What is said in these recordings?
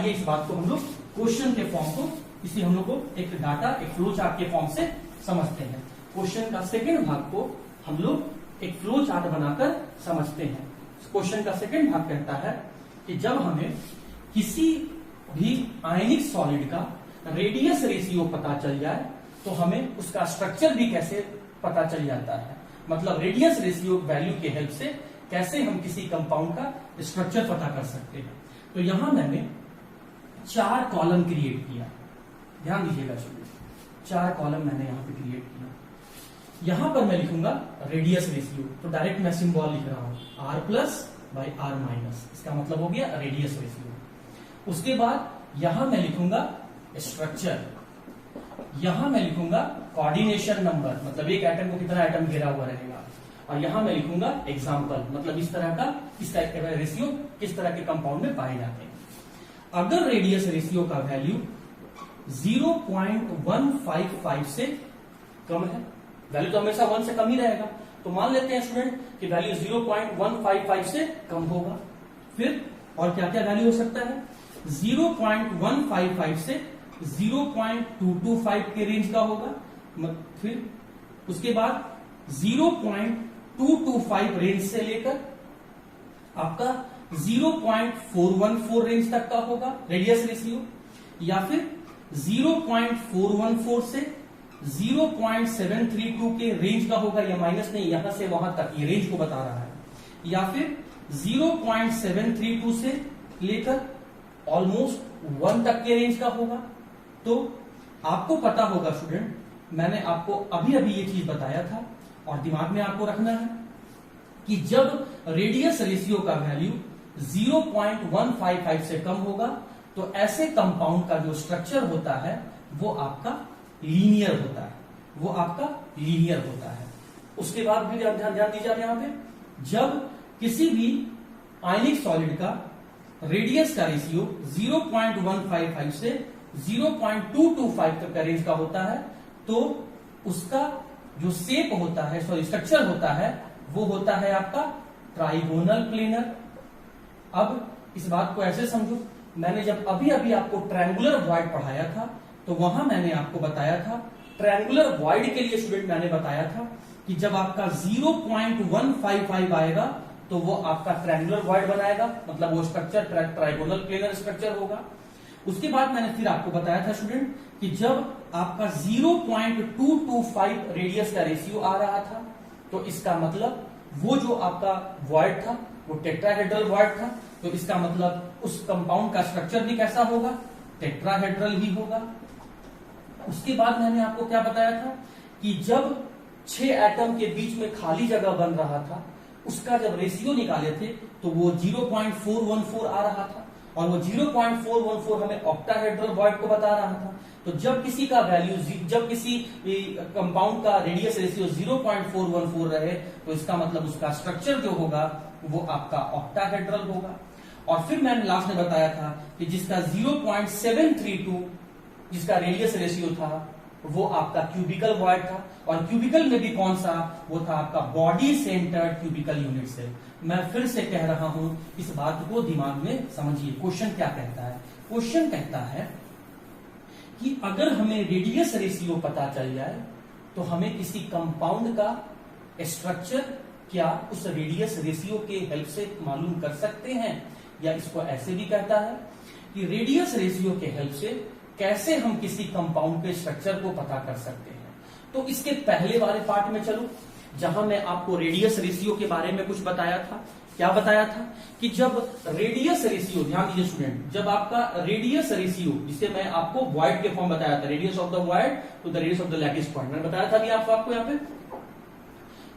आइए इस बात को हम लोग क्वेश्चन के फॉर्म को, इसे हम लोग को एक डाटा, एक फ्लो चार्ट के फॉर्म से समझते हैं। क्वेश्चन का सेकेंड भाग को हम लोग एक फ्लो चार्ट बनाकर समझते हैं। क्वेश्चन का सेकेंड भाग कहता है कि जब हमें किसी भी आयनिक सॉलिड का रेडियस रेशियो पता चल जाए तो हमें उसका स्ट्रक्चर भी कैसे पता चल जाता है, मतलब रेडियस रेशियो वैल्यू के हेल्प से कैसे हम किसी कंपाउंड का स्ट्रक्चर पता कर सकते हैं। तो यहां मैंने 4 कॉलम क्रिएट किया, ध्यान दीजिएगा स्टूडेंट, 4 कॉलम मैंने यहां पे क्रिएट किया। यहां पर मैं लिखूंगा रेडियस रेशियो, तो डायरेक्ट मैं सिंबल लिख रहा हूं R+/R-, इसका मतलब हो गया रेडियस रेशियो। उसके बाद यहां मैं लिखूंगा स्ट्रक्चर, यहां मैं लिखूंगा कोऑर्डिनेशन नंबर, मतलब एक एटम को कितना एटम घेरा हुआ रहेगा, और यहां मैं लिखूंगा एग्जाम्पल, मतलब इस तरह का रेशियो किस तरह के कंपाउंड में पाए जाते हैं। अगर रेडियस रेशियो का वैल्यू 0.155 से कम है, वैल्यू तो हमेशा 1 से कम ही रहेगा, तो मान लेते हैं स्टूडेंट कि वैल्यू 0.155 से कम होगा। फिर और क्या क्या वैल्यू हो सकता है, 0.155 से 0.225 के रेंज का होगा, फिर उसके बाद 0.225 रेंज से लेकर आपका 0.414 रेंज तक का होगा रेडियस रेशियो, या फिर 0.414 से 0.732 के रेंज का होगा, या माइनस नहीं, यहां से वहां तक ये रेंज को बता रहा है, या फिर 0.732 से लेकर ऑलमोस्ट 1 तक के रेंज का होगा। तो आपको पता होगा स्टूडेंट, मैंने आपको अभी अभी ये चीज बताया था और दिमाग में आपको रखना है कि जब रेडियस रेशियो का वैल्यू 0.155 से कम होगा तो ऐसे कंपाउंड का जो स्ट्रक्चर होता है वो आपका लीनियर होता है, वो आपका लीनियर होता है। उसके बाद भी ध्यान दीजिए यहां पे, जब किसी भी आयनिक सॉलिड का रेडियस का रेशियो 0.155 से 0.225 तक का रेंज का होता है तो उसका जो शेप होता है, सॉरी स्ट्रक्चर होता है, वो होता है आपका ट्राइगोनल प्लेनर। अब इस बात को ऐसे समझो, मैंने जब अभी अभी आपको ट्रायंगुलर वॉइड पढ़ाया था तो वहां मैंने आपको बताया था, ट्रायंगुलर वॉइड के लिए स्टूडेंट मैंने बताया था कि जब आपका 0.155 आएगा तो वो आपका ट्रायंगुलर वॉइड बनाएगा, मतलब वो स्ट्रक्चर ट्राइगोनल प्लेनर स्ट्रक्चर होगा। उसके बाद मैंने फिर आपको बताया था स्टूडेंट कि जब आपका 0.225 रेडियस का रेशियो आ रहा था तो इसका मतलब वो जो आपका वॉइड था वो टेट्राहेड्रल वॉइड था, तो इसका मतलब उस कंपाउंड का स्ट्रक्चर भी कैसा होगा, टेट्राहेड्रल ही होगा। उसके बाद मैंने आपको क्या बताया था कि जब 6 एटम के बीच में खाली जगह बन रहा था उसका जब रेशियो निकाले थे तो वो 0.414 आ रहा था, और वो 0.414 हमें ऑक्टाहेड्रल वॉइड को बता रहा था। तो जब किसी का वैल्यू, जब किसी कंपाउंड का रेडियस रेशियो 0.414 रहे तो इसका मतलब उसका स्ट्रक्चर जो होगा वो आपका ऑक्टाहेड्रल होगा। और फिर मैंने लास्ट में बताया था कि जिसका 0.732 जिसका रेडियस रेशियो था वो आपका क्यूबिकल वॉइड था, और क्यूबिकल में भी कौन सा, वो था आपका body centred cubical unit cell. मैं फिर से कह रहा हूं, इस बात को दिमाग में समझिए। क्वेश्चन क्या कहता है, क्वेश्चन कहता है कि अगर हमें रेडियस रेशियो पता चल जाए तो हमें किसी कंपाउंड का स्ट्रक्चर क्या उस रेडियस रेशियो के हेल्प से मालूम कर सकते हैं, या इसको ऐसे भी कहता है कि रेडियस रेशियो के हेल्प से कैसे हम किसी कंपाउंड के स्ट्रक्चर को पता कर सकते हैं। तो इसके पहले वाले पार्ट में चलो, जहां मैं आपको रेडियस रेशियो के बारे में कुछ बताया था। क्या बताया था कि जब रेडियस रेशियो, ध्यान दीजिए स्टूडेंट, जब आपका रेडियस रेशियो, जिसे मैं आपको वॉइड के फॉर्म बताया था, radius of the void to the radius of the lattice point, मैंने बताया था भी आपको यहाँ पे।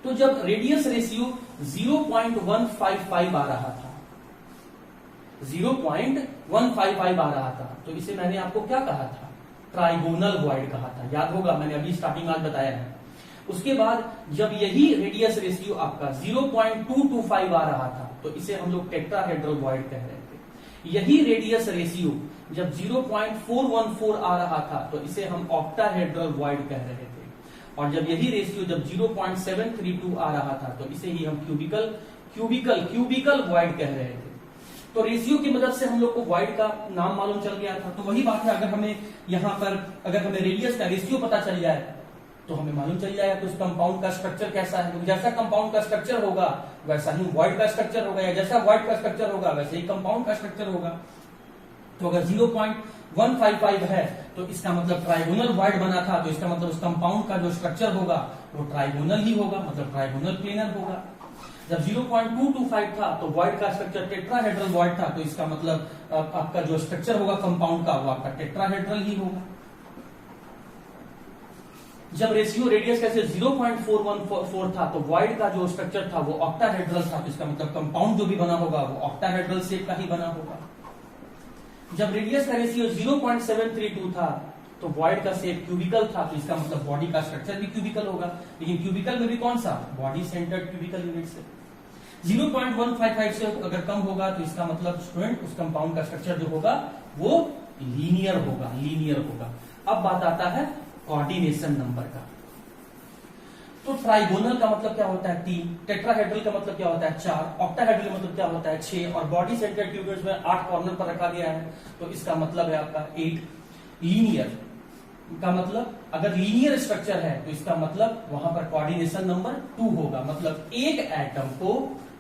तो जब रेडियस रेशियो 0.155 आ रहा था, 0.155 आ रहा था, तो इसे मैंने आपको क्या कहा था, ट्राइगोनल वॉइड कहा था, याद होगा, मैंने अभी स्टार्टिंग आज बताया है। उसके बाद जब यही रेडियस रेशियो आपका 0.225 आ रहा था तो इसे हम लोग टेट्राहेड्रल वॉइड कह रहे थे। यही रेडियस रेशियो जब 0.414 आ रहा था तो इसे हम ऑक्टाहेड्रल वॉइड कह रहे थे, और जब यही रेशियो जब 0.732 आ रहा था तो इसे ही हम क्यूबिकल वॉइड कह रहे थे। तो रेशियो की मदद से हम लोग को वॉइड का नाम मालूम चल गया था। तो वही बात है, अगर हमें यहाँ पर अगर हमें रेडियस का रेशियो पता चल जाए तो हमें मालूम चल जाएगा कि उस कंपाउंड का स्ट्रक्चर कैसा है। क्योंकि जैसा कंपाउंड का स्ट्रक्चर होगा वैसा ही वॉइड का स्ट्रक्चर होगा, या जैसा वॉइड का स्ट्रक्चर होगा वैसे ही कंपाउंड का स्ट्रक्चर होगा। तो अगर 0.155 है तो इसका मतलब ट्राइगोनल वॉइड बना था, तो इसका मतलब उस कंपाउंड का जो स्ट्रक्चर होगा वो ट्राइगोनल ही होगा, मतलब ट्राइगोनल प्लेनर होगा। जब 0.225 था तो वॉइड का स्ट्रक्चर टेट्राहेड्रल वॉइड था, तो इसका मतलब आपका जो स्ट्रक्चर होगा कंपाउंड का वो आपका टेट्राहेड्रल ही होगा। जब रेशियो रेडियस कैसे 0.414 था तो वॉइड का जो स्ट्रक्चर था वो ऑक्टाहेड्रल था, तो इसका मतलब कंपाउंड जो भी बना होगा वो ऑक्टाहेड्रल शेप का ही बना होगा। जब रेडियस का रेशियो 0.732 था तो वॉइड का शेप क्यूबिकल था, तो इसका मतलब बॉडी का स्ट्रक्चर भी क्यूबिकल होगा। लेकिन क्यूबिकल में भी कौन सा, बॉडी सेंटर्ड क्यूबिकल यूनिट से। 0.155 से अगर कम होगा तो इसका मतलब स्टूडेंट उस कंपाउंड का स्ट्रक्चर जो होगा वो लीनियर होगा, लीनियर होगा। अब बात आता है कोऑर्डिनेशन नंबर का। तो ट्राइगोनल का मतलब क्या होता है 3, टेट्राहेड्रल का मतलब क्या होता है 4, ऑक्टाहेड्रल का मतलब क्या होता है 6, और बॉडी सेंटर्ड यूनिट्स में 8 कॉर्नर पर रखा गया है, तो इसका मतलब है आपका 8। लीनियर का मतलब अगर लीनियर स्ट्रक्चर है तो इसका मतलब वहां पर कोऑर्डिनेशन नंबर 2 होगा। मतलब एक एटम को,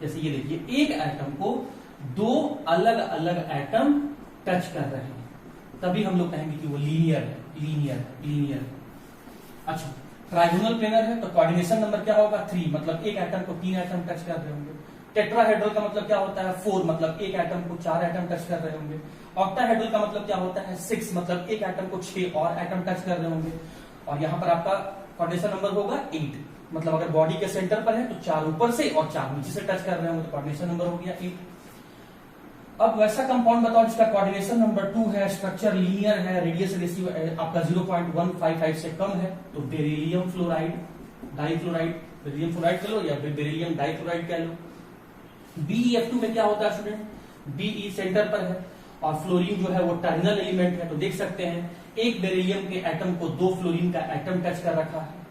जैसे ये देखिए, एक एटम को 2 अलग अलग एटम टच कर रहे हैं, तभी हम लोग कहेंगे कि वो लीनियर है, लीनियर है, लीनियर है। अच्छा, ट्राइगोनल प्लेनर है तो कोऑर्डिनेशन नंबर क्या होगा 3, मतलब एक एटम को 3 एटम टच कर रहे होंगे। टेट्राहेड्रल का मतलब क्या होता है 4, मतलब एक एटम को 4 एटम टच कर रहे होंगे। ऑक्टाहेड्रल का मतलब क्या होता है 6, मतलब एक एटम को 6 और एटम टच कर रहे होंगे। और यहाँ पर आपका कोऑर्डिनेशन नंबर होगा 8, मतलब अगर बॉडी के सेंटर पर है तो 4 ऊपर से और 4 नीचे से टच कर रहे होंगे, तो कोऑर्डिनेशन नंबर हो गया 8। अब वैसा कंपाउंड बताओ जिसका कोऑर्डिनेशन नंबर 2 है, स्ट्रक्चर लीनियर है, रेडियस रेशियो आपका 0.155 से कम है, तो beryllium fluoride, difluoride, beryllium fluoride कह लो या बेरिलियम डाइफ्लोराइड कह लो। BeF2 में क्या होता है स्टूडेंट, Be सेंटर पर है और फ्लोरीन जो है वो टर्मिनल एलिमेंट है। तो देख सकते हैं एक बेरिलियम के एटम को 2 फ्लोरीन का एटम टच कर रखा है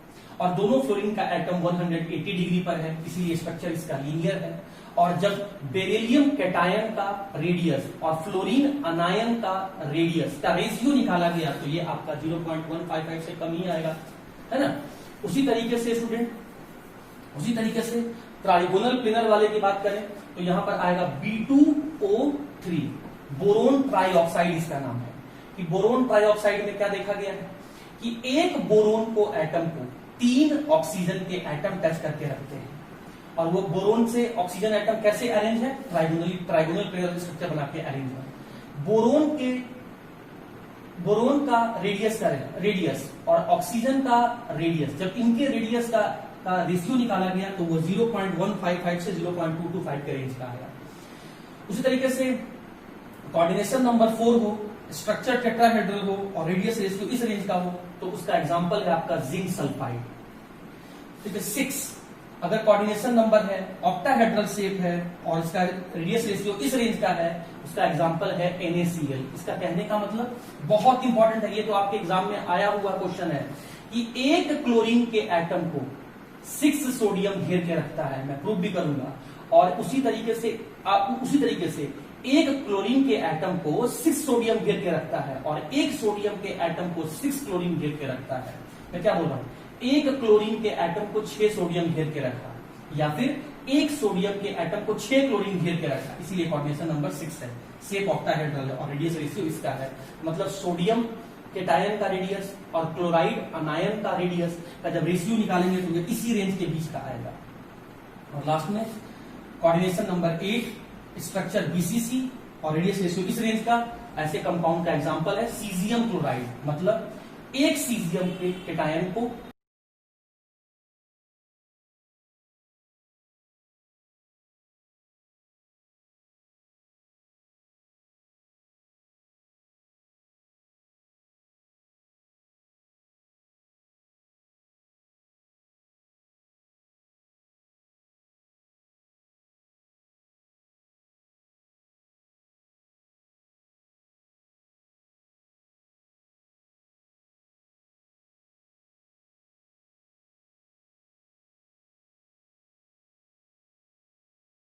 और दोनों फ्लोरीन का एटम 180 डिग्री पर है, इसलिए स्ट्रक्चर इसका लीनियर है। और जब बेरिलियम कैटायन का रेडियस और फ्लोरीन अनायन का रेडियस का रेशियो निकाला गया तो ये आपका 0.155 से कम ही आएगा, है ना। उसी तरीके से स्टूडेंट, उसी तरीके से ट्राइगोनल प्लेनर वाले की बात करें तो यहां पर आएगा B2O3, बोरोन ट्राइऑक्साइड इसका नाम है। कि बोरोन ट्राइऑक्साइड में क्या देखा गया है कि एक बोरोन को एटम को 3 ऑक्सीजन के एटम टच करके रखते हैं, और वो बोरोन से ऑक्सीजन एटम कैसे अरेंज है, ट्राइगोनल प्लेनर स्ट्रक्चर बना के अरेंज है। बोरोन का रेडियस और ऑक्सीजन का रेडियस, जब इनके रेडियस का रेशियो निकाला गया तो वो 0.155 से 0.225 के रेंज का आया। उसी तरीके से कोऑर्डिनेशन नंबर 4 हो, स्ट्रक्चर टेट्राहेड्रल हो और रेडियस रेशियो इस रेंज का हो, तो उसका एग्जांपल है आपका जिंक सल्फाइड। ठीक है। 6 अगर कोऑर्डिनेशन नंबर है, ऑक्टाहेड्रल शेप है और इसका रेडियस रेशियो इस रेंज का है, उसका एग्जांपल है NaCl। इसका कहने का मतलब बहुत इंपॉर्टेंट है, ये तो आपके एग्जाम में आया हुआ क्वेश्चन है कि एक क्लोरीन के एटम को 6 सोडियम घेर के रखता है, मैं प्रूव भी करूंगा। और उसी तरीके से एक क्लोरीन के एटम को 6 सोडियम घेर के रखता है और एक सोडियम के एटम को 6 क्लोरीन घेर के रखता है। मैं क्या बोल रहा हूं, एक क्लोरीन के एटम को 6 सोडियम घेर के रखा या फिर एक सोडियम के एटम को 6 क्लोरीन घेर के रखा, इसीलिए कोऑर्डिनेशन नंबर 6 है। शेप ऑक्टाहेड्रल है और रेडियस रेशियो इसका है, मतलब सोडियम कैटायन का रेडियस और क्लोराइड अनायन का रेडियस का जब रेशियो निकालेंगे तो ये इसी रेंज के बीच का आएगा। और लास्ट में कोऑर्डिनेशन नंबर 8, स्ट्रक्चर BCC और रेडियस रेशियो इस रेंज का। ऐसे कंपाउंड का एग्जांपल है सीजियम क्लोराइड, मतलब एक सीजियम के कैटायन को